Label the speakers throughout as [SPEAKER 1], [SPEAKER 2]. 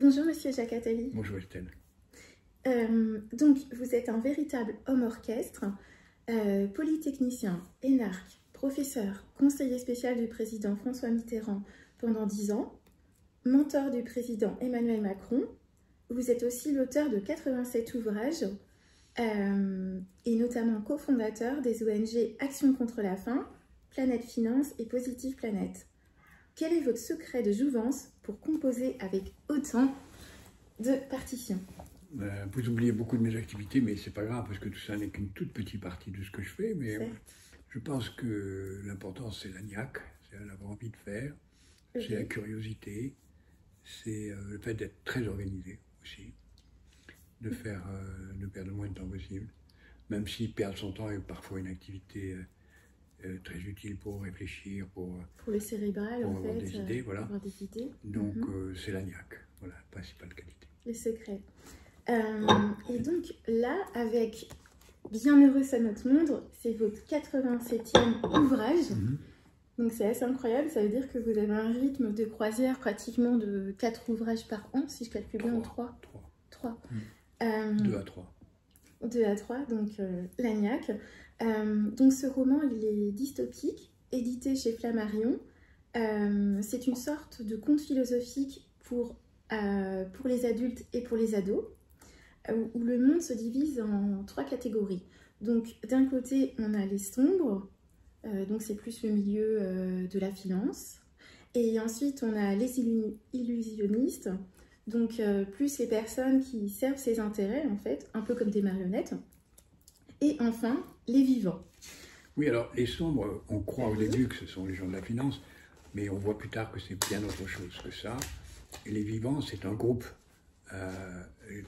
[SPEAKER 1] Bonjour Monsieur Jacques Attali.
[SPEAKER 2] Bonjour Estelle.
[SPEAKER 1] Donc vous êtes un véritable homme orchestre, polytechnicien, énarque, professeur, conseiller spécial du président François Mitterrand pendant 10 ans, mentor du président Emmanuel Macron. Vous êtes aussi l'auteur de 87 ouvrages et notamment cofondateur des ONG Action contre la faim, Planète Finance et Positive Planète. Quel est votre secret de jouvence pour composer avec autant de partitions?
[SPEAKER 2] Vous oubliez beaucoup de mes activités, mais c'est pas grave parce que tout ça n'est qu'une toute petite partie de ce que je fais. Mais je pense que l'important c'est la niaque, c'est l'avoir envie de faire, c'est la curiosité, c'est le fait d'être très organisé aussi, de perdre le moins de temps possible, même si perdre son temps est parfois une activité très utile pour réfléchir, pour
[SPEAKER 1] le cérébral,
[SPEAKER 2] pour
[SPEAKER 1] en
[SPEAKER 2] avoir
[SPEAKER 1] fait,
[SPEAKER 2] des idées, voilà.
[SPEAKER 1] avoir des idées.
[SPEAKER 2] Donc c'est la niaque, voilà, la principale qualité.
[SPEAKER 1] Le secret. Et donc là, avec Bienheureux soit notre monde, c'est votre 87e ouvrage. Donc c'est assez incroyable, ça veut dire que vous avez un rythme de croisière pratiquement de 4 ouvrages par an, si je calcule bien, 3. 3.
[SPEAKER 2] 2 à 3.
[SPEAKER 1] 2 à 3, donc Lagnac. Donc ce roman, il est dystopique, édité chez Flammarion. C'est une sorte de conte philosophique pour les adultes et pour les ados, où le monde se divise en 3 catégories. Donc d'un côté, on a les sombres, donc c'est plus le milieu de la finance. Et ensuite, on a les illusionnistes, donc plus les personnes qui servent ses intérêts, en fait, un peu comme des marionnettes. Et enfin, les vivants.
[SPEAKER 2] Oui, alors les sombres, on croit au début que ce sont les gens de la finance, mais on voit plus tard que c'est bien autre chose que ça. Et les vivants, c'est un groupe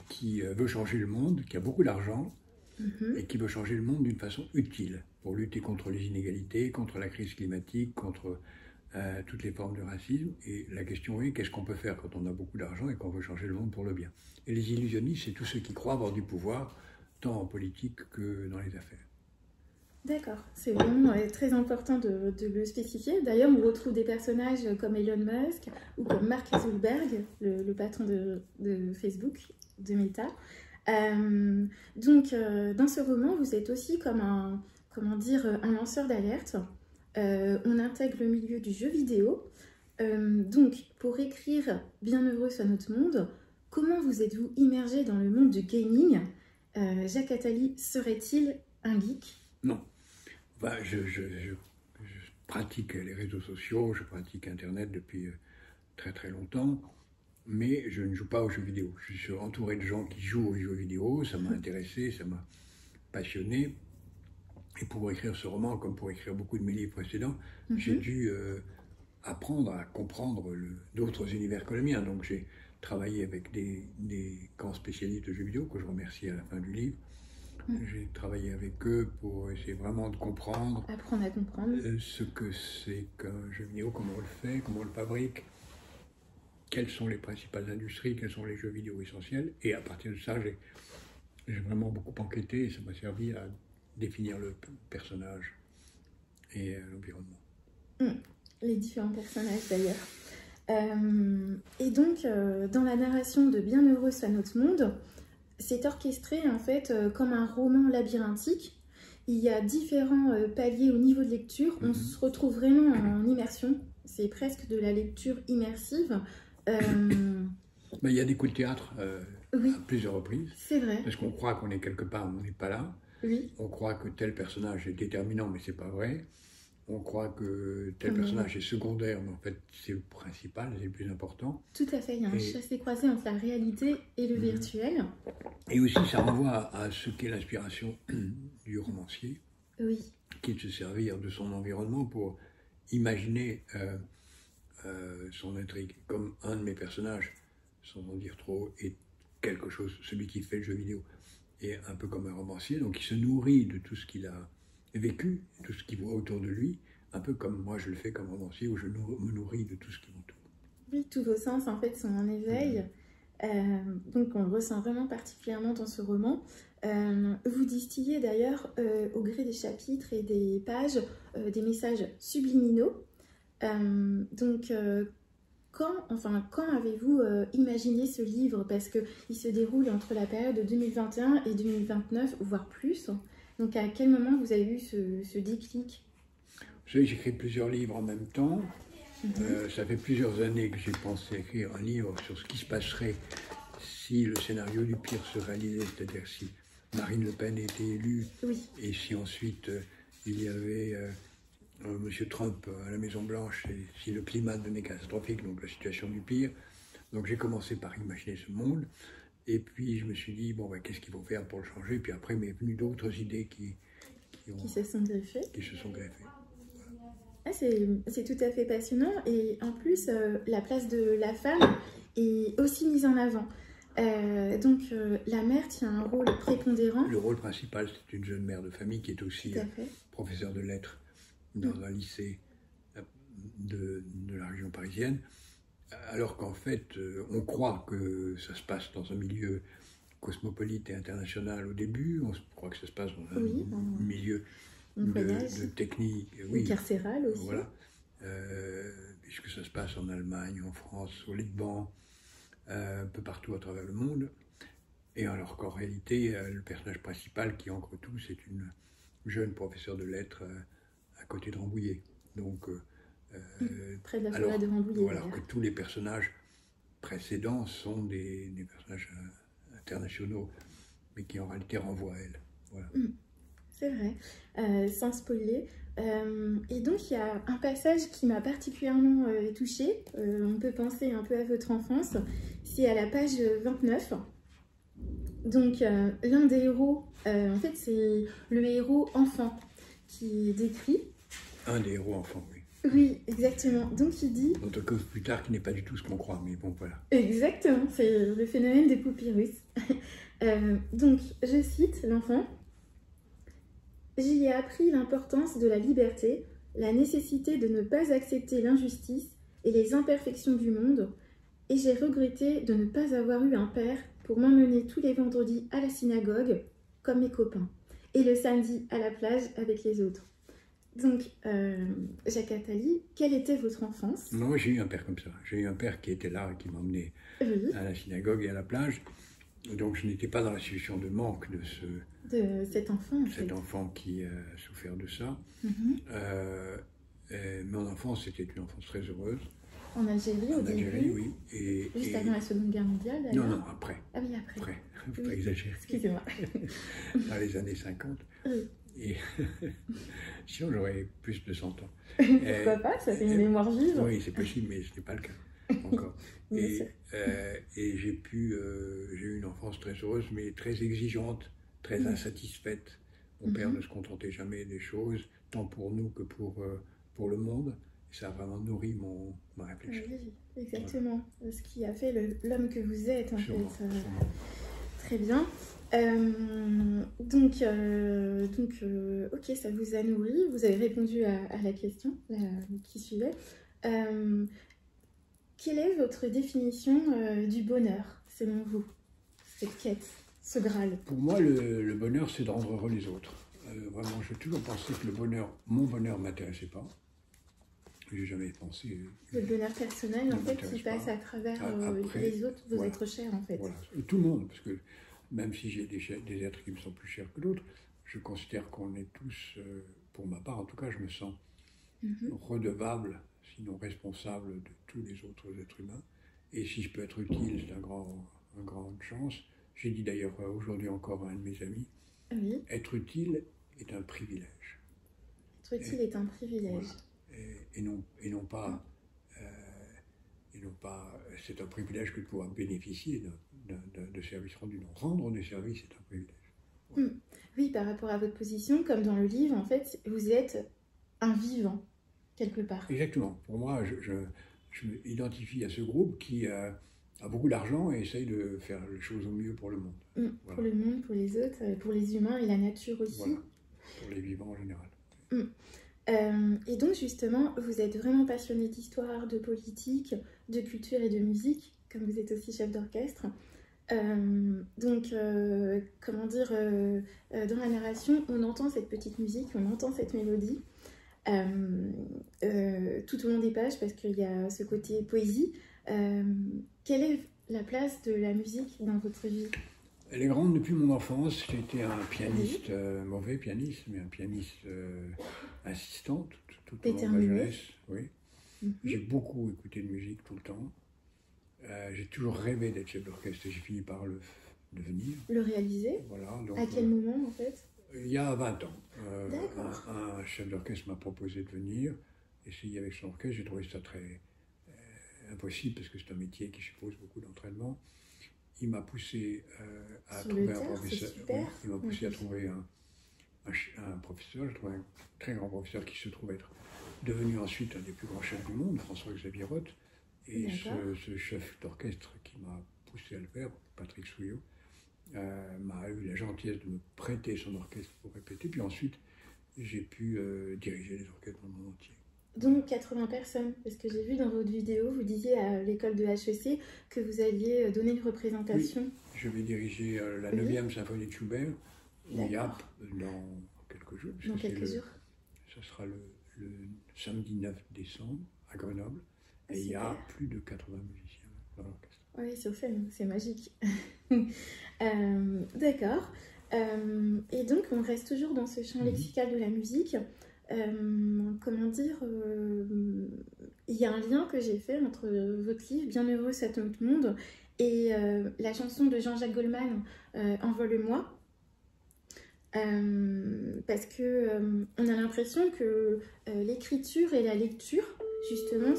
[SPEAKER 2] qui veut changer le monde, qui a beaucoup d'argent, et qui veut changer le monde d'une façon utile, pour lutter contre les inégalités, contre la crise climatique, contre toutes les formes de racisme. Et la question est, qu'est-ce qu'on peut faire quand on a beaucoup d'argent et qu'on veut changer le monde pour le bien? Et les illusionnistes, c'est tous ceux qui croient avoir du pouvoir, tant en politique que dans les affaires.
[SPEAKER 1] D'accord, c'est vraiment très important de le spécifier. D'ailleurs, on retrouve des personnages comme Elon Musk ou comme Mark Zuckerberg, le patron de Facebook, de Meta. Donc, dans ce roman, vous êtes aussi comme un lanceur d'alerte. On intègre le milieu du jeu vidéo. Donc, pour écrire Bienheureux soit notre monde, comment vous êtes-vous immergé dans le monde du gaming? Jacques Attali serait-il un geek?
[SPEAKER 2] Non. Enfin, je pratique les réseaux sociaux, je pratique Internet depuis très très longtemps, mais je ne joue pas aux jeux vidéo. Je suis entouré de gens qui jouent aux jeux vidéo, ça m'a intéressé, ça m'a passionné. Et pour écrire ce roman, comme pour écrire beaucoup de mes livres précédents, j'ai dû apprendre à comprendre d'autres univers que le mien. Donc j'ai travaillé avec des grands spécialistes de jeux vidéo, que je remercie à la fin du livre. J'ai travaillé avec eux pour essayer vraiment de comprendre,
[SPEAKER 1] apprendre à comprendre
[SPEAKER 2] ce que c'est qu'un jeu vidéo, comment on le fait, comment on le fabrique, quelles sont les principales industries, quels sont les jeux vidéo essentiels. Et à partir de ça, j'ai vraiment beaucoup enquêté et ça m'a servi à définir le personnage et l'environnement.
[SPEAKER 1] Les différents personnages d'ailleurs. Et donc, dans la narration de Bienheureux soit notre monde, c'est orchestré en fait comme un roman labyrinthique. Il y a différents paliers au niveau de lecture. On se retrouve vraiment en immersion. C'est presque de la lecture immersive.
[SPEAKER 2] Il y a des coups de théâtre à plusieurs reprises.
[SPEAKER 1] C'est vrai.
[SPEAKER 2] Parce qu'on croit qu'on est quelque part, mais on n'est pas là.
[SPEAKER 1] Oui.
[SPEAKER 2] On croit que tel personnage est déterminant, mais c'est pas vrai. On croit que tel personnage est secondaire, mais en fait c'est le principal, c'est le plus important.
[SPEAKER 1] Tout à fait, il y a un chassé-croisé entre la réalité et le virtuel.
[SPEAKER 2] Et aussi ça renvoie à ce qu'est l'inspiration du romancier, qui est de se servir de son environnement pour imaginer son intrigue. Comme un de mes personnages, sans en dire trop, est quelque chose, celui qui fait le jeu vidéo, est un peu comme un romancier, donc il se nourrit de tout ce qu'il a vécu, tout ce qu'il voit autour de lui, un peu comme moi je le fais comme romancier, où je me nourris de tout ce qui m'entoure.
[SPEAKER 1] Oui, tous vos sens en fait sont en éveil, donc on le ressent vraiment particulièrement dans ce roman. Vous distillez d'ailleurs au gré des chapitres et des pages des messages subliminaux. Donc quand avez-vous imaginé ce livre? Parce qu'il se déroule entre la période de 2021 et 2029, voire plus. Donc à quel moment vous avez eu ce déclic?
[SPEAKER 2] Vous savez, j'écris plusieurs livres en même temps. Ça fait plusieurs années que j'ai pensé écrire un livre sur ce qui se passerait si le scénario du pire se réalisait, c'est-à-dire si Marine Le Pen était élue, et si ensuite il y avait M. Trump à la Maison-Blanche, et si le climat devenait catastrophique, donc la situation du pire. Donc j'ai commencé par imaginer ce monde, et puis je me suis dit, bon, ben, qu'est-ce qu'il faut faire pour le changer? Puis après, m'est venu d'autres idées qui
[SPEAKER 1] se sont greffées. Ah, c'est tout à fait passionnant, et en plus, la place de la femme est aussi mise en avant. Donc la mère tient un rôle prépondérant.
[SPEAKER 2] Le rôle principal, c'est une jeune mère de famille qui est aussi professeure de lettres dans un lycée de la région parisienne, alors qu'en fait, on croit que ça se passe dans un milieu cosmopolite et international au début, on croit que ça se passe dans un milieu de technique,
[SPEAKER 1] carcéral aussi.
[SPEAKER 2] Voilà, puisque ça se passe en Allemagne, en France, au Liban, un peu partout à travers le monde, et alors qu'en réalité, le personnage principal qui ancre tout, c'est une jeune professeure de lettres à côté de Rambouillet. Donc,
[SPEAKER 1] près de la forêt de Rambouillet.
[SPEAKER 2] Alors que tous les personnages précédents sont des personnages internationaux, mais qui en réalité renvoient à elle. Voilà.
[SPEAKER 1] C'est vrai, sans spoiler. Et donc, il y a un passage qui m'a particulièrement touchée. On peut penser un peu à votre enfance. C'est à la page 29. Donc, l'un des héros, en fait, c'est le héros enfant qui est décrit.
[SPEAKER 2] Un des héros enfants, oui.
[SPEAKER 1] Oui, exactement. Donc, il dit...
[SPEAKER 2] On te cause plus tard qui n'est pas du tout ce qu'on croit, mais bon, voilà.
[SPEAKER 1] Exactement, c'est le phénomène des papyrus. Donc, je cite l'enfant. J'y ai appris l'importance de la liberté, la nécessité de ne pas accepter l'injustice et les imperfections du monde, et j'ai regretté de ne pas avoir eu un père pour m'emmener tous les vendredis à la synagogue, comme mes copains, et le samedi à la plage avec les autres. Donc, Jacques Attali, quelle était votre enfance?
[SPEAKER 2] Non, j'ai eu un père comme ça. J'ai eu un père qui était là, qui m'emmenait à la synagogue et à la plage. Donc je n'étais pas dans la situation de manque de
[SPEAKER 1] cet enfant.
[SPEAKER 2] Cet enfant qui a souffert de ça. Mon enfance, c'était une enfance très heureuse.
[SPEAKER 1] En Algérie, au début?
[SPEAKER 2] Algérie, oui.
[SPEAKER 1] Juste avant la Seconde Guerre mondiale, d'ailleurs?
[SPEAKER 2] Non, après.
[SPEAKER 1] Ah oui, après.
[SPEAKER 2] Il ne faut pas exagérer.
[SPEAKER 1] Excusez-moi.
[SPEAKER 2] Dans les années 50. Et sinon, j'aurais plus de 100 ans.
[SPEAKER 1] Pourquoi pas? Ça fait une mémoire vive.
[SPEAKER 2] Oui, c'est possible, mais ce n'est pas le cas encore. Et j'ai eu une enfance très heureuse, mais très exigeante, très insatisfaite. Mon père ne se contentait jamais des choses, tant pour nous que pour le monde. Et ça a vraiment nourri ma réflexion.
[SPEAKER 1] Oui, exactement. Voilà. Ce qui a fait l'homme que vous êtes, en
[SPEAKER 2] Sûrement.
[SPEAKER 1] Très bien. Donc, ok, ça vous a nourri. Vous avez répondu à la question qui suivait. Quelle est votre définition du bonheur, selon vous? Cette quête, ce Graal?
[SPEAKER 2] Pour moi, le bonheur, c'est de rendre heureux les autres. Vraiment, j'ai toujours pensé que mon bonheur ne m'intéressait pas. J'ai jamais pensé...
[SPEAKER 1] Le bonheur personnel, en fait, qui passe à travers les autres, vos êtres chers, en fait.
[SPEAKER 2] Voilà. Et tout le monde, parce que même si j'ai des êtres qui me sont plus chers que d'autres, je considère qu'on est tous, pour ma part en tout cas, je me sens redevable, sinon responsable de tous les autres êtres humains. Et si je peux être utile, c'est une grande chance. J'ai dit d'ailleurs aujourd'hui encore à un de mes amis, être utile est un privilège.
[SPEAKER 1] Être utile est un privilège.
[SPEAKER 2] Voilà. Et non pas, c'est un privilège que de pouvoir bénéficier de services rendus. Donc, rendre des services, c'est un privilège. Voilà.
[SPEAKER 1] Oui, par rapport à votre position, comme dans le livre, en fait, vous êtes un vivant, quelque part.
[SPEAKER 2] Exactement. Pour moi, je m'identifie à ce groupe qui a beaucoup d'argent et essaye de faire les choses au mieux pour le monde.
[SPEAKER 1] Voilà. Pour le monde, pour les autres, pour les humains et la nature aussi.
[SPEAKER 2] Voilà. Pour les vivants en général.
[SPEAKER 1] Et donc justement, vous êtes vraiment passionné d'histoire, de politique, de culture et de musique, comme vous êtes aussi chef d'orchestre. Donc, comment dire, dans la narration, on entend cette petite musique, on entend cette mélodie. tout au long des pages parce qu'il y a ce côté poésie. Quelle est la place de la musique dans votre vie?
[SPEAKER 2] Elle est grande depuis mon enfance. J'ai été un pianiste, mauvais pianiste, mais un pianiste assistant tout au long de ma jeunesse. Oui. J'ai beaucoup écouté de musique tout le temps. J'ai toujours rêvé d'être chef d'orchestre et j'ai fini par le devenir.
[SPEAKER 1] Le réaliser?
[SPEAKER 2] Voilà, donc,
[SPEAKER 1] à quel moment en fait?
[SPEAKER 2] Il y a 20 ans. Un chef d'orchestre m'a proposé de venir essayer avec son orchestre. J'ai trouvé ça très impossible parce que c'est un métier qui suppose beaucoup d'entraînement. Il m'a poussé à trouver un professeur. Oui, il m'a poussé à trouver un professeur. J'ai trouvé un très grand professeur qui se trouve être devenu ensuite un des plus grands chefs du monde, François-Xavier Roth. Et ce chef d'orchestre qui m'a poussé à le faire, Patrick Souillot, m'a eu la gentillesse de me prêter son orchestre pour répéter. Puis ensuite, j'ai pu diriger les orchestres dans le monde entier.
[SPEAKER 1] Donc 80 personnes, parce que j'ai vu dans votre vidéo, vous disiez à l'école de HEC que vous alliez donner une représentation.
[SPEAKER 2] Oui, je vais diriger la 9e symphonie de Schubert, au YAP, dans quelques jours.
[SPEAKER 1] Dans quelques jours.
[SPEAKER 2] Ce sera le samedi 9 décembre à Grenoble. Et il y a plus de 80 musiciens dans l'orchestre.
[SPEAKER 1] Oui, sur scène, c'est magique. D'accord. Et donc, on reste toujours dans ce champ lexical de la musique. Comment dire, il y a un lien que j'ai fait entre votre livre « Bienheureux cet autre monde » et la chanson de Jean-Jacques Goldman, « Envole-moi ». Parce que on a l'impression que l'écriture et la lecture, justement,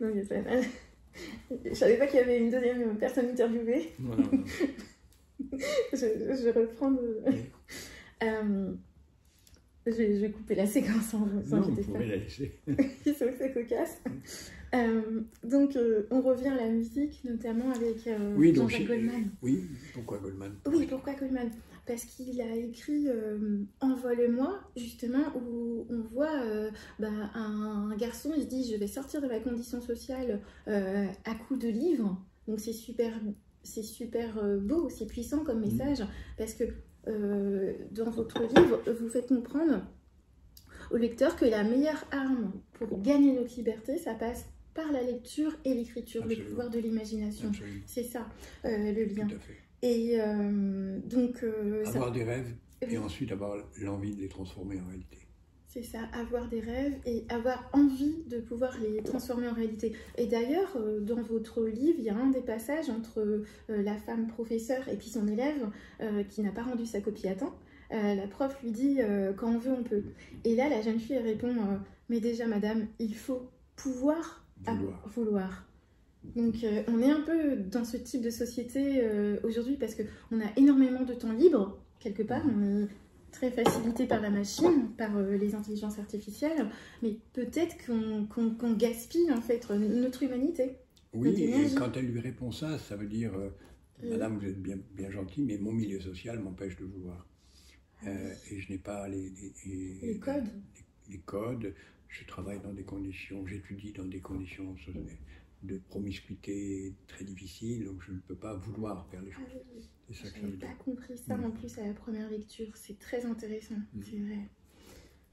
[SPEAKER 1] non, il y a pas... Je savais pas qu'il y avait une deuxième personne interviewée.
[SPEAKER 2] Non.
[SPEAKER 1] je reprends de... je vais couper la séquence en
[SPEAKER 2] non, vous pouvez la laisser.
[SPEAKER 1] C'est cocasse. Donc, on revient à la musique, notamment avec Jean-Jacques Goldman.
[SPEAKER 2] Oui, pourquoi Goldman?
[SPEAKER 1] Oui, pourquoi Goldman? Parce qu'il a écrit Envole-moi, justement, où on voit un garçon, il se dit « Je vais sortir de ma condition sociale à coups de livres ». Donc, c'est super beau, c'est puissant comme message, parce que dans votre livre, vous faites comprendre au lecteur que la meilleure arme pour gagner notre liberté, ça passe par la lecture et l'écriture, le pouvoir de l'imagination. C'est ça, le lien.
[SPEAKER 2] Tout à fait.
[SPEAKER 1] Et donc...
[SPEAKER 2] avoir des rêves et ensuite avoir l'envie de les transformer en réalité.
[SPEAKER 1] C'est ça, avoir des rêves et avoir envie de pouvoir les transformer en réalité. Et d'ailleurs, dans votre livre, il y a un des passages entre la femme professeure et puis son élève qui n'a pas rendu sa copie à temps. La prof lui dit « Quand on veut, on peut ». Et là, la jeune fille elle répond « Mais déjà, madame, il faut pouvoir vouloir ». Donc, on est un peu dans ce type de société aujourd'hui parce qu'on a énormément de temps libre, quelque part. On est très facilité par la machine, par les intelligences artificielles, mais peut-être qu'on gaspille en fait notre humanité.
[SPEAKER 2] Oui, et quand elle lui répond ça, ça veut dire Madame, vous êtes bien gentille, mais mon milieu social m'empêche de vous voir. Et je n'ai pas les
[SPEAKER 1] codes.
[SPEAKER 2] Les codes, je travaille dans des conditions, j'étudie dans des conditions de promiscuité très difficiles, donc je ne peux pas vouloir faire les choses.
[SPEAKER 1] Je n'avais pas compris ça en plus à la première lecture, c'est très intéressant, c'est vrai.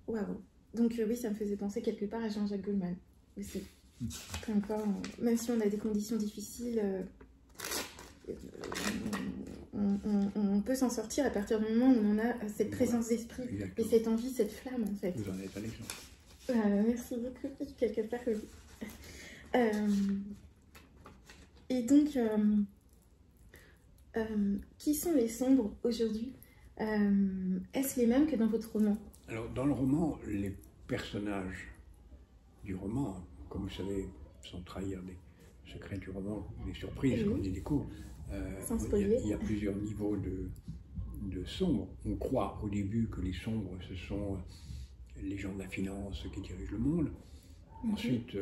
[SPEAKER 1] Waouh. Donc oui, ça me faisait penser quelque part à Jean-Jacques Goldman aussi. Encore, même si on a des conditions difficiles, on peut s'en sortir à partir du moment où on a cette présence d'esprit et cette envie, cette flamme en fait.
[SPEAKER 2] Vous en êtes un exemple.
[SPEAKER 1] Merci beaucoup, quelque part oui. Et donc, qui sont les sombres aujourd'hui? Est-ce les mêmes que dans votre roman?
[SPEAKER 2] Alors, dans le roman, les personnages du roman, comme vous savez, sans trahir les secrets du roman, les surprises qu'on y découvre, il y a plusieurs niveaux de sombres. On croit au début que les sombres, ce sont les gens de la finance qui dirigent le monde. Ensuite,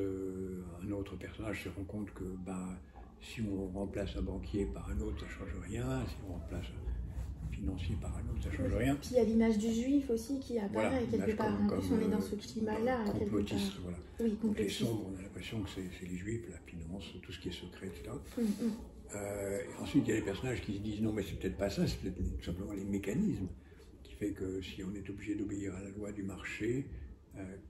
[SPEAKER 2] un autre personnage se rend compte que si on remplace un banquier par un autre, ça ne change rien. Si on remplace un financier par un autre, ça ne change rien.
[SPEAKER 1] Puis il y a l'image du juif aussi qui apparaît quelque part. En plus, on est dans ce climat-là.
[SPEAKER 2] Complotiste, voilà.
[SPEAKER 1] Oui,
[SPEAKER 2] donc les sombres, on a l'impression que c'est les juifs, la finance, tout ce qui est secret, etc. Et ensuite, il y a les personnages qui se disent non, mais c'est peut-être pas ça, c'est peut-être tout simplement les mécanismes qui fait que si on est obligé d'obéir à la loi du marché,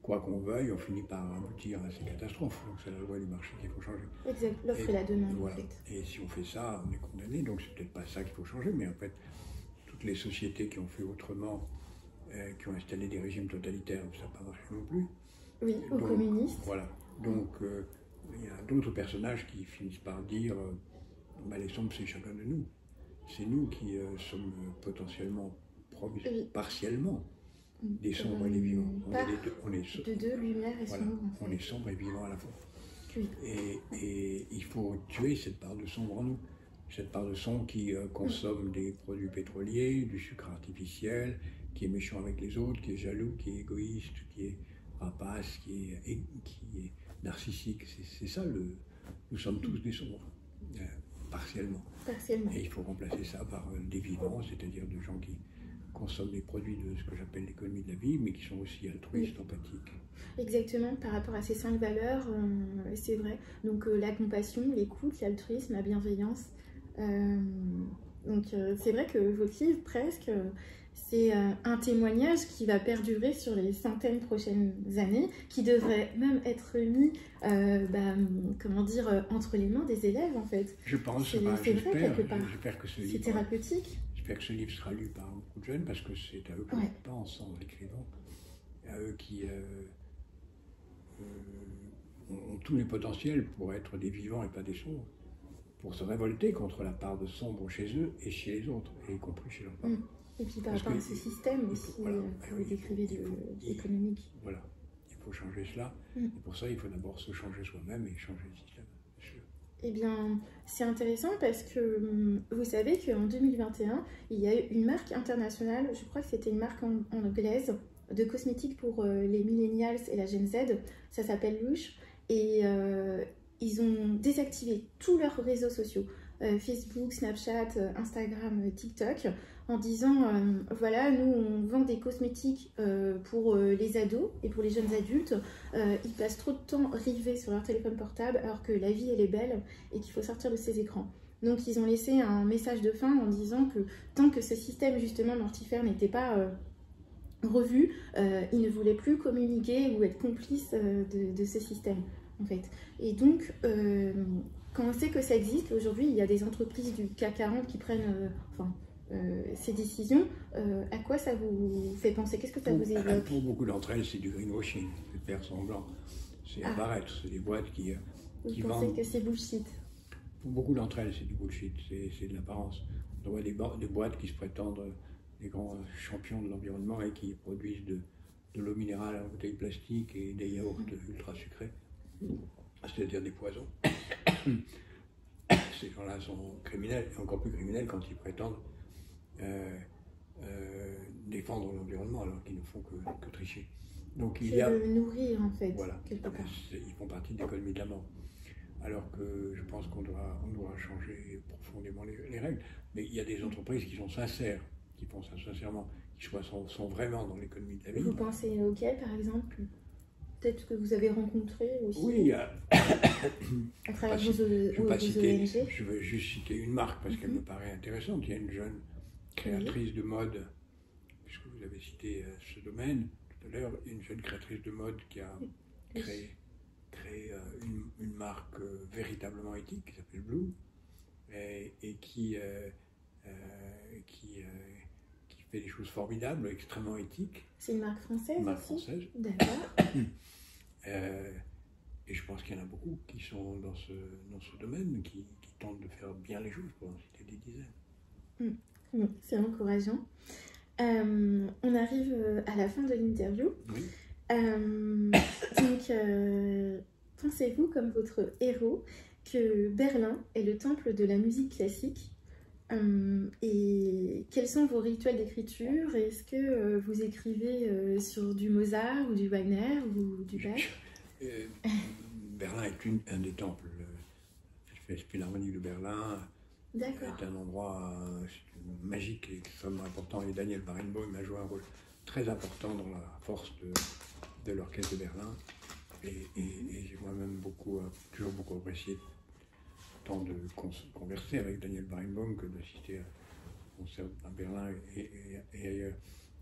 [SPEAKER 2] quoi qu'on veuille, on finit par aboutir à ces catastrophes. Donc c'est la loi du marché qu'il faut changer.
[SPEAKER 1] Exact, l'offre et la demande,
[SPEAKER 2] voilà.
[SPEAKER 1] en fait.
[SPEAKER 2] Et si on fait ça, on est condamné. Donc c'est peut-être pas ça qu'il faut changer, mais en fait, toutes les sociétés qui ont fait autrement, qui ont installé des régimes totalitaires, ça n'a pas marché non plus.
[SPEAKER 1] Oui, aux communistes.
[SPEAKER 2] Voilà. Donc il y a d'autres personnages qui finissent par dire les sombres, c'est chacun de nous. C'est nous qui sommes potentiellement, partiellement, des sombres et des vivants.
[SPEAKER 1] On est de deux, lumière et
[SPEAKER 2] voilà,
[SPEAKER 1] sombre. En fait.
[SPEAKER 2] On est sombre et vivant à la fois.
[SPEAKER 1] Oui.
[SPEAKER 2] Et il faut tuer cette part de sombre en nous. Cette part de sombre qui consomme des produits pétroliers, du sucre artificiel, qui est méchant avec les autres, qui est jaloux, qui est égoïste, qui est rapace, qui est narcissique. C'est ça, nous sommes tous des sombres, partiellement. Et il faut remplacer ça par des vivants, c'est-à-dire de gens qui consomment des produits de ce que j'appelle l'économie de la vie, mais qui sont aussi altruistes, empathiques.
[SPEAKER 1] Exactement, par rapport à ces 5 valeurs, c'est vrai. Donc la compassion, l'écoute, l'altruisme, la bienveillance. Donc c'est vrai que votre livre, presque, c'est un témoignage qui va perdurer sur les centaines prochaines années, qui devrait même être mis, comment dire, entre les mains des élèves, en fait.
[SPEAKER 2] Je pense, j'espère que ce livre...
[SPEAKER 1] C'est thérapeutique.
[SPEAKER 2] J'espère que ce livre sera lu par beaucoup de jeunes, parce que c'est à eux que je pense en l'écrivant, à eux qui ont tous les potentiels pour être des vivants et pas des sombres, pour se révolter contre la part de sombre chez eux et chez les autres, et y compris chez leurs parents.
[SPEAKER 1] Et puis par rapport à ce système aussi, que vous décrivez économique.
[SPEAKER 2] Voilà, il faut changer cela, et pour ça il faut d'abord se changer soi-même et changer le système.
[SPEAKER 1] Eh bien, c'est intéressant parce que vous savez qu'en 2021, il y a eu une marque internationale, je crois que c'était une marque anglaise, de cosmétiques pour les millennials et la Gen Z. Ça s'appelle Lush. Et ils ont désactivé tous leurs réseaux sociaux, Facebook, Snapchat, Instagram, TikTok, en disant voilà, nous on vend des cosmétiques pour les ados et pour les jeunes adultes. Ils passent trop de temps rivés sur leur téléphone portable alors que la vie elle est belle et qu'il faut sortir de ces écrans. Donc ils ont laissé un message de fin en disant que tant que ce système justement mortifère n'était pas revu, ils ne voulaient plus communiquer ou être complices de ce système en fait. Et donc quand on sait que ça existe, aujourd'hui il y a des entreprises du CAC 40 qui prennent ces décisions, à quoi ça vous fait penser? Qu'est-ce que ça vous évoque?
[SPEAKER 2] Pour beaucoup d'entre elles, c'est du greenwashing, c'est faire semblant, c'est apparaître, c'est des boîtes qui
[SPEAKER 1] vous
[SPEAKER 2] vendent...
[SPEAKER 1] pensez que c'est bullshit?
[SPEAKER 2] Pour beaucoup d'entre elles, c'est du bullshit, c'est de l'apparence. On voit des boîtes qui se prétendent des grands champions de l'environnement et qui produisent de l'eau minérale en bouteille plastique et des yaourts ultra sucrés, c'est-à-dire des poisons. Ces gens-là sont criminels, et encore plus criminels quand ils prétendent défendre l'environnement alors qu'ils ne font que tricher. Donc il y a...
[SPEAKER 1] le nourrir en fait,
[SPEAKER 2] voilà,
[SPEAKER 1] quelque part.
[SPEAKER 2] Ils font partie de l'économie de la mort. Alors que je pense qu'on doit changer profondément les règles. Mais il y a des entreprises qui sont sincères, qui font ça sincèrement, qui sont vraiment dans l'économie de la vie.
[SPEAKER 1] Vous pensez auquel, par exemple? Peut-être que vous avez rencontré aussi.
[SPEAKER 2] Oui,
[SPEAKER 1] à travers vos ONG.
[SPEAKER 2] Je veux juste citer une marque parce qu'elle me paraît intéressante. Il y a une jeune créatrice de mode, puisque vous avez cité ce domaine tout à l'heure, une jeune créatrice de mode qui a créé une marque véritablement éthique qui s'appelle Blue et qui fait des choses formidables, extrêmement éthiques.
[SPEAKER 1] C'est une marque française aussi?
[SPEAKER 2] Une marque française.
[SPEAKER 1] D'accord.
[SPEAKER 2] Et je pense qu'il y en a beaucoup qui sont dans ce domaine, qui tentent de faire bien les choses, pour en citer des dizaines.
[SPEAKER 1] Bon, c'est encourageant. On arrive à la fin de l'interview.
[SPEAKER 2] Oui.
[SPEAKER 1] Donc, pensez-vous, comme votre héros, que Berlin est le temple de la musique classique? Et quels sont vos rituels d'écriture? Est-ce que vous écrivez sur du Mozart ou du Wagner ou du Bach?
[SPEAKER 2] Berlin est un des temples. La Philharmonie de Berlin est un endroit magique et extrêmement important. Et Daniel Barenboim a joué un rôle très important dans la force de l'orchestre de Berlin. Et j'ai moi-même toujours beaucoup apprécié tant de converser avec Daniel Barenboim que d'assister à un concert à Berlin et ailleurs.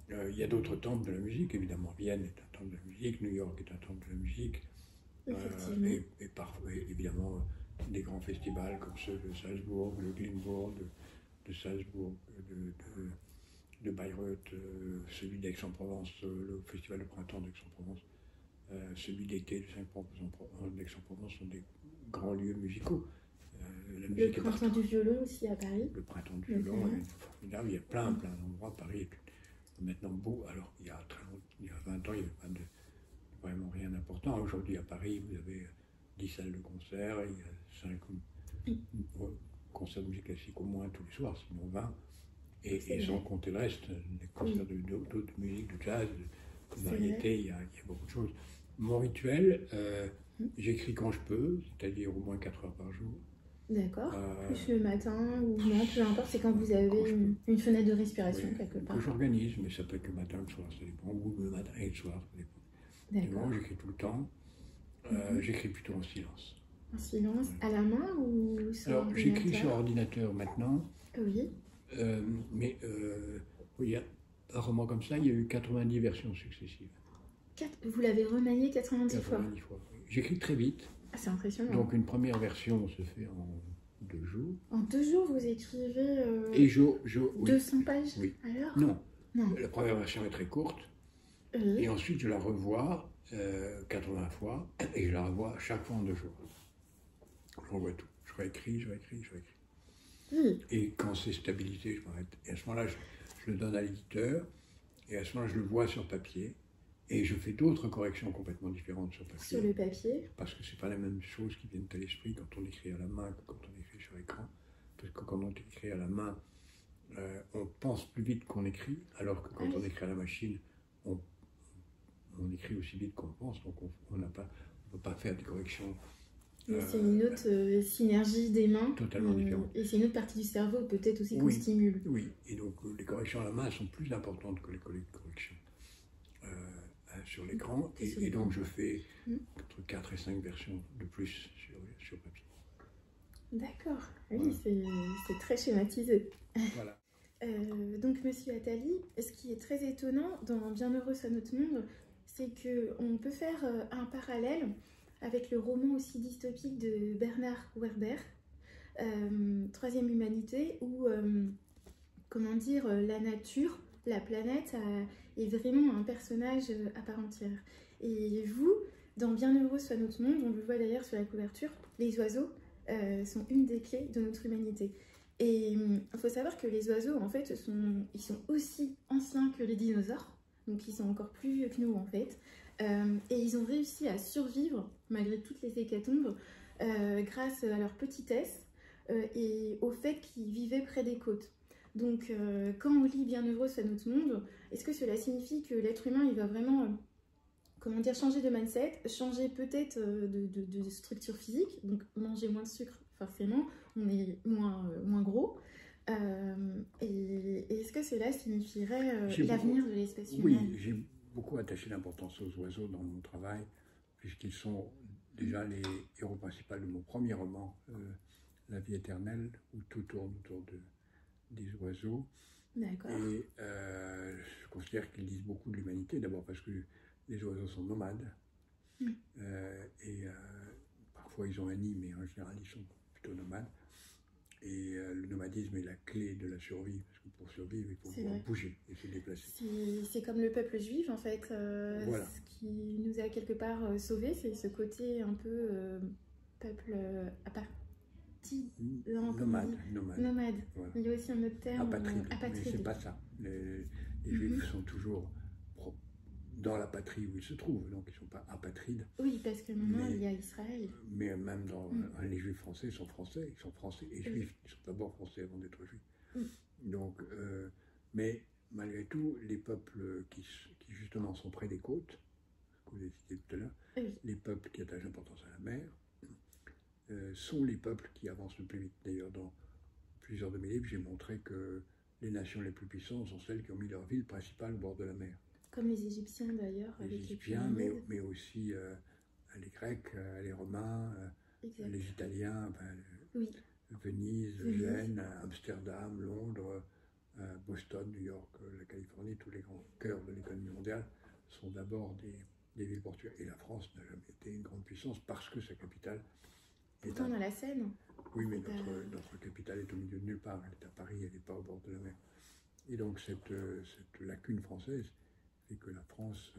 [SPEAKER 2] Il y a d'autres temples de la musique, évidemment. Vienne est un temple de la musique, New York est un temple de la musique.
[SPEAKER 1] Effectivement.
[SPEAKER 2] Et évidemment, des grands festivals comme ceux de Salzbourg, de Glyndebourg, de Salzbourg, de Bayreuth, celui d'Aix-en-Provence, le festival de printemps d'Aix-en-Provence, celui d'été d'Aix-en-Provence sont des grands lieux musicaux.
[SPEAKER 1] La musique le printemps du violon aussi à Paris.
[SPEAKER 2] Le printemps du violon est formidable. Il y a plein d'endroits. Paris est maintenant beau. Alors, il y a 20 ans, il n'y avait pas vraiment rien d'important. Aujourd'hui, à Paris, vous avez 10 salles de concert, il y a 5 concerts de musique classique au moins tous les soirs, sinon 20. Et sans compter le reste, des concerts d'autres musiques, de jazz, de variété, il y a beaucoup de choses. Mon rituel, j'écris quand je peux, c'est-à-dire au moins 4 heures par jour.
[SPEAKER 1] D'accord. Plus le matin ou non, peu importe, c'est quand vous avez une fenêtre de respiration quelque part.
[SPEAKER 2] Que j'organise, mais ça peut être le matin, le soir, ça dépend, ou le matin et le soir, ça dépend. D'accord. J'écris tout le temps. J'écris plutôt en silence.
[SPEAKER 1] En silence, à la main ou sur
[SPEAKER 2] Alors,
[SPEAKER 1] ordinateur?
[SPEAKER 2] j'écris sur ordinateur maintenant.
[SPEAKER 1] Oui.
[SPEAKER 2] Mais il y a un roman comme ça, il y a eu 90 versions successives.
[SPEAKER 1] Vous l'avez remanié 90 fois?
[SPEAKER 2] 90 fois. J'écris très vite.
[SPEAKER 1] Ah, c'est impressionnant.
[SPEAKER 2] Donc une première version se fait en 2 jours.
[SPEAKER 1] En 2 jours, vous écrivez
[SPEAKER 2] Et
[SPEAKER 1] 200 pages
[SPEAKER 2] oui.
[SPEAKER 1] Alors
[SPEAKER 2] non. La première version est très courte. Oui. Et ensuite, je la revois 80 fois. Et je la revois chaque fois en 2 jours. Je revois tout. Je réécris. Oui. Et quand c'est stabilisé, je m'arrête. Et à ce moment-là, je le donne à l'éditeur. Et à ce moment-là, je le vois sur papier. Et je fais d'autres corrections complètement différentes sur papier.
[SPEAKER 1] Sur le papier?
[SPEAKER 2] Parce que ce n'est pas la même chose qui viennent à l'esprit quand on écrit à la main que quand on écrit sur écran. Parce que quand on écrit à la main, on pense plus vite qu'on écrit, alors que quand on écrit à la machine, on écrit aussi vite qu'on pense. Donc on ne peut pas faire des corrections.
[SPEAKER 1] C'est une autre synergie des mains.
[SPEAKER 2] Totalement différente.
[SPEAKER 1] Et c'est une autre partie du cerveau peut-être aussi qu'on stimule.
[SPEAKER 2] Oui, et donc les corrections à la main sont plus importantes que les corrections sur l'écran. Et donc je fais entre 4 et 5 versions de plus sur papier.
[SPEAKER 1] D'accord, oui, c'est très schématisé.
[SPEAKER 2] Voilà.
[SPEAKER 1] Donc Monsieur Attali, ce qui est très étonnant dans Bienheureux soit notre monde, c'est qu'on peut faire un parallèle avec le roman aussi dystopique de Bernard Werber, Troisième Humanité, où, comment dire, la nature, la planète est vraiment un personnage à part entière. Et vous, dans Bienheureux soit notre monde, on le voit d'ailleurs sur la couverture, les oiseaux sont une des clés de notre humanité. Et il faut savoir que les oiseaux, en fait, ils sont aussi anciens que les dinosaures, donc ils sont encore plus vieux que nous, en fait. Et ils ont réussi à survivre, malgré toutes les hécatombes, grâce à leur petitesse et au fait qu'ils vivaient près des côtes. Donc, quand on lit Bienheureux soit notre monde, est-ce que cela signifie que l'être humain, il va vraiment, comment dire, changer de mindset, changer peut-être de structure physique, donc manger moins de sucre, forcément, on est moins gros. Et est-ce que cela signifierait l'avenir de l'espèce humaine?
[SPEAKER 2] Oui, j'ai beaucoup attaché d'importance aux oiseaux dans mon travail, puisqu'ils sont déjà les héros principaux de mon premier roman, La vie éternelle, où tout tourne autour des oiseaux.
[SPEAKER 1] D'accord.
[SPEAKER 2] Et je considère qu'ils disent beaucoup de l'humanité, d'abord parce que les oiseaux sont nomades, parfois ils ont un nid, mais en général ils sont plutôt nomades. Et le nomadisme est la clé de la survie, parce que pour survivre, il faut pouvoir bouger et se déplacer.
[SPEAKER 1] C'est comme le peuple juif, en fait.
[SPEAKER 2] Voilà.
[SPEAKER 1] Ce qui nous a quelque part sauvés, c'est ce côté un peu peuple nomade. Voilà. Il y a aussi un autre terme,
[SPEAKER 2] apatride. Mais c'est pas ça. Les juifs sont toujours dans la patrie où ils se trouvent, donc ils ne sont pas apatrides.
[SPEAKER 1] Oui, parce que maintenant il y a Israël.
[SPEAKER 2] Mais même dans les juifs français sont français, ils sont français et juifs, ils sont d'abord français avant d'être juifs. Donc, mais malgré tout, les peuples qui justement sont près des côtes, que vous avez cité tout à l'heure, les peuples qui attachent l'importance à la mer, sont les peuples qui avancent le plus vite. D'ailleurs, dans plusieurs de mes livres, j'ai montré que les nations les plus puissantes sont celles qui ont mis leur ville principale au bord de la mer.
[SPEAKER 1] Comme les Égyptiens d'ailleurs.
[SPEAKER 2] Les Égyptiens, mais aussi les Grecs, les Romains, les Italiens, Venise, Gênes, Amsterdam, Londres, Boston, New York, la Californie, tous les grands cœurs de l'économie mondiale sont d'abord des villes portuaires. Et la France n'a jamais été une grande puissance parce que sa capitale est
[SPEAKER 1] Pourtant, on a la Seine.
[SPEAKER 2] Oui, mais notre capitale est au milieu de nulle part. Elle est à Paris, elle n'est pas au bord de la mer. Et donc cette lacune française fait que la France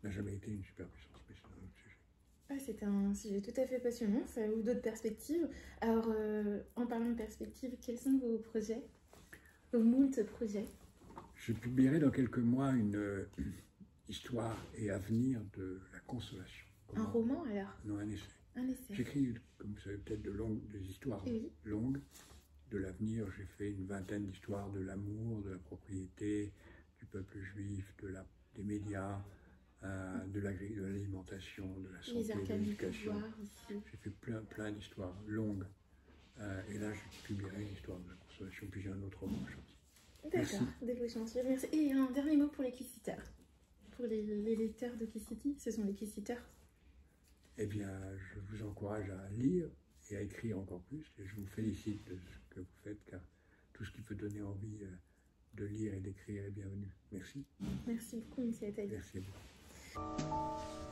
[SPEAKER 2] n'a jamais été une superpuissance. Mais c'est un autre sujet.
[SPEAKER 1] Ah, c'est un sujet tout à fait passionnant, ça ouvre d'autres perspectives. Alors, en parlant de perspectives, quels sont vos projets, vos moult projets?
[SPEAKER 2] Je publierai dans quelques mois une histoire et avenir de la consolation.
[SPEAKER 1] Un roman alors?
[SPEAKER 2] Non, un essai.
[SPEAKER 1] Un essai.
[SPEAKER 2] J'écris, comme vous savez peut-être, des histoires longues de l'avenir. J'ai fait une vingtaine d'histoires de l'amour, de la propriété, du peuple juif, des médias, de l'alimentation, de la santé, de l'éducation. J'ai fait plein d'histoires longues. Et là, je publierai une histoire de la consolation, puis j'ai un autre roman à chantier.
[SPEAKER 1] D'accord, des beaux chantiers, merci. Et un dernier mot pour les Kissiteurs. Pour les lecteurs de Kiss City, ce sont les Kissiteurs.
[SPEAKER 2] Eh bien, je vous encourage à lire et à écrire encore plus. Et je vous félicite de ce que vous faites, car tout ce qui peut donner envie de lire et d'écrire est bienvenu. Merci.
[SPEAKER 1] Merci beaucoup, M. Attali.
[SPEAKER 2] Merci à vous.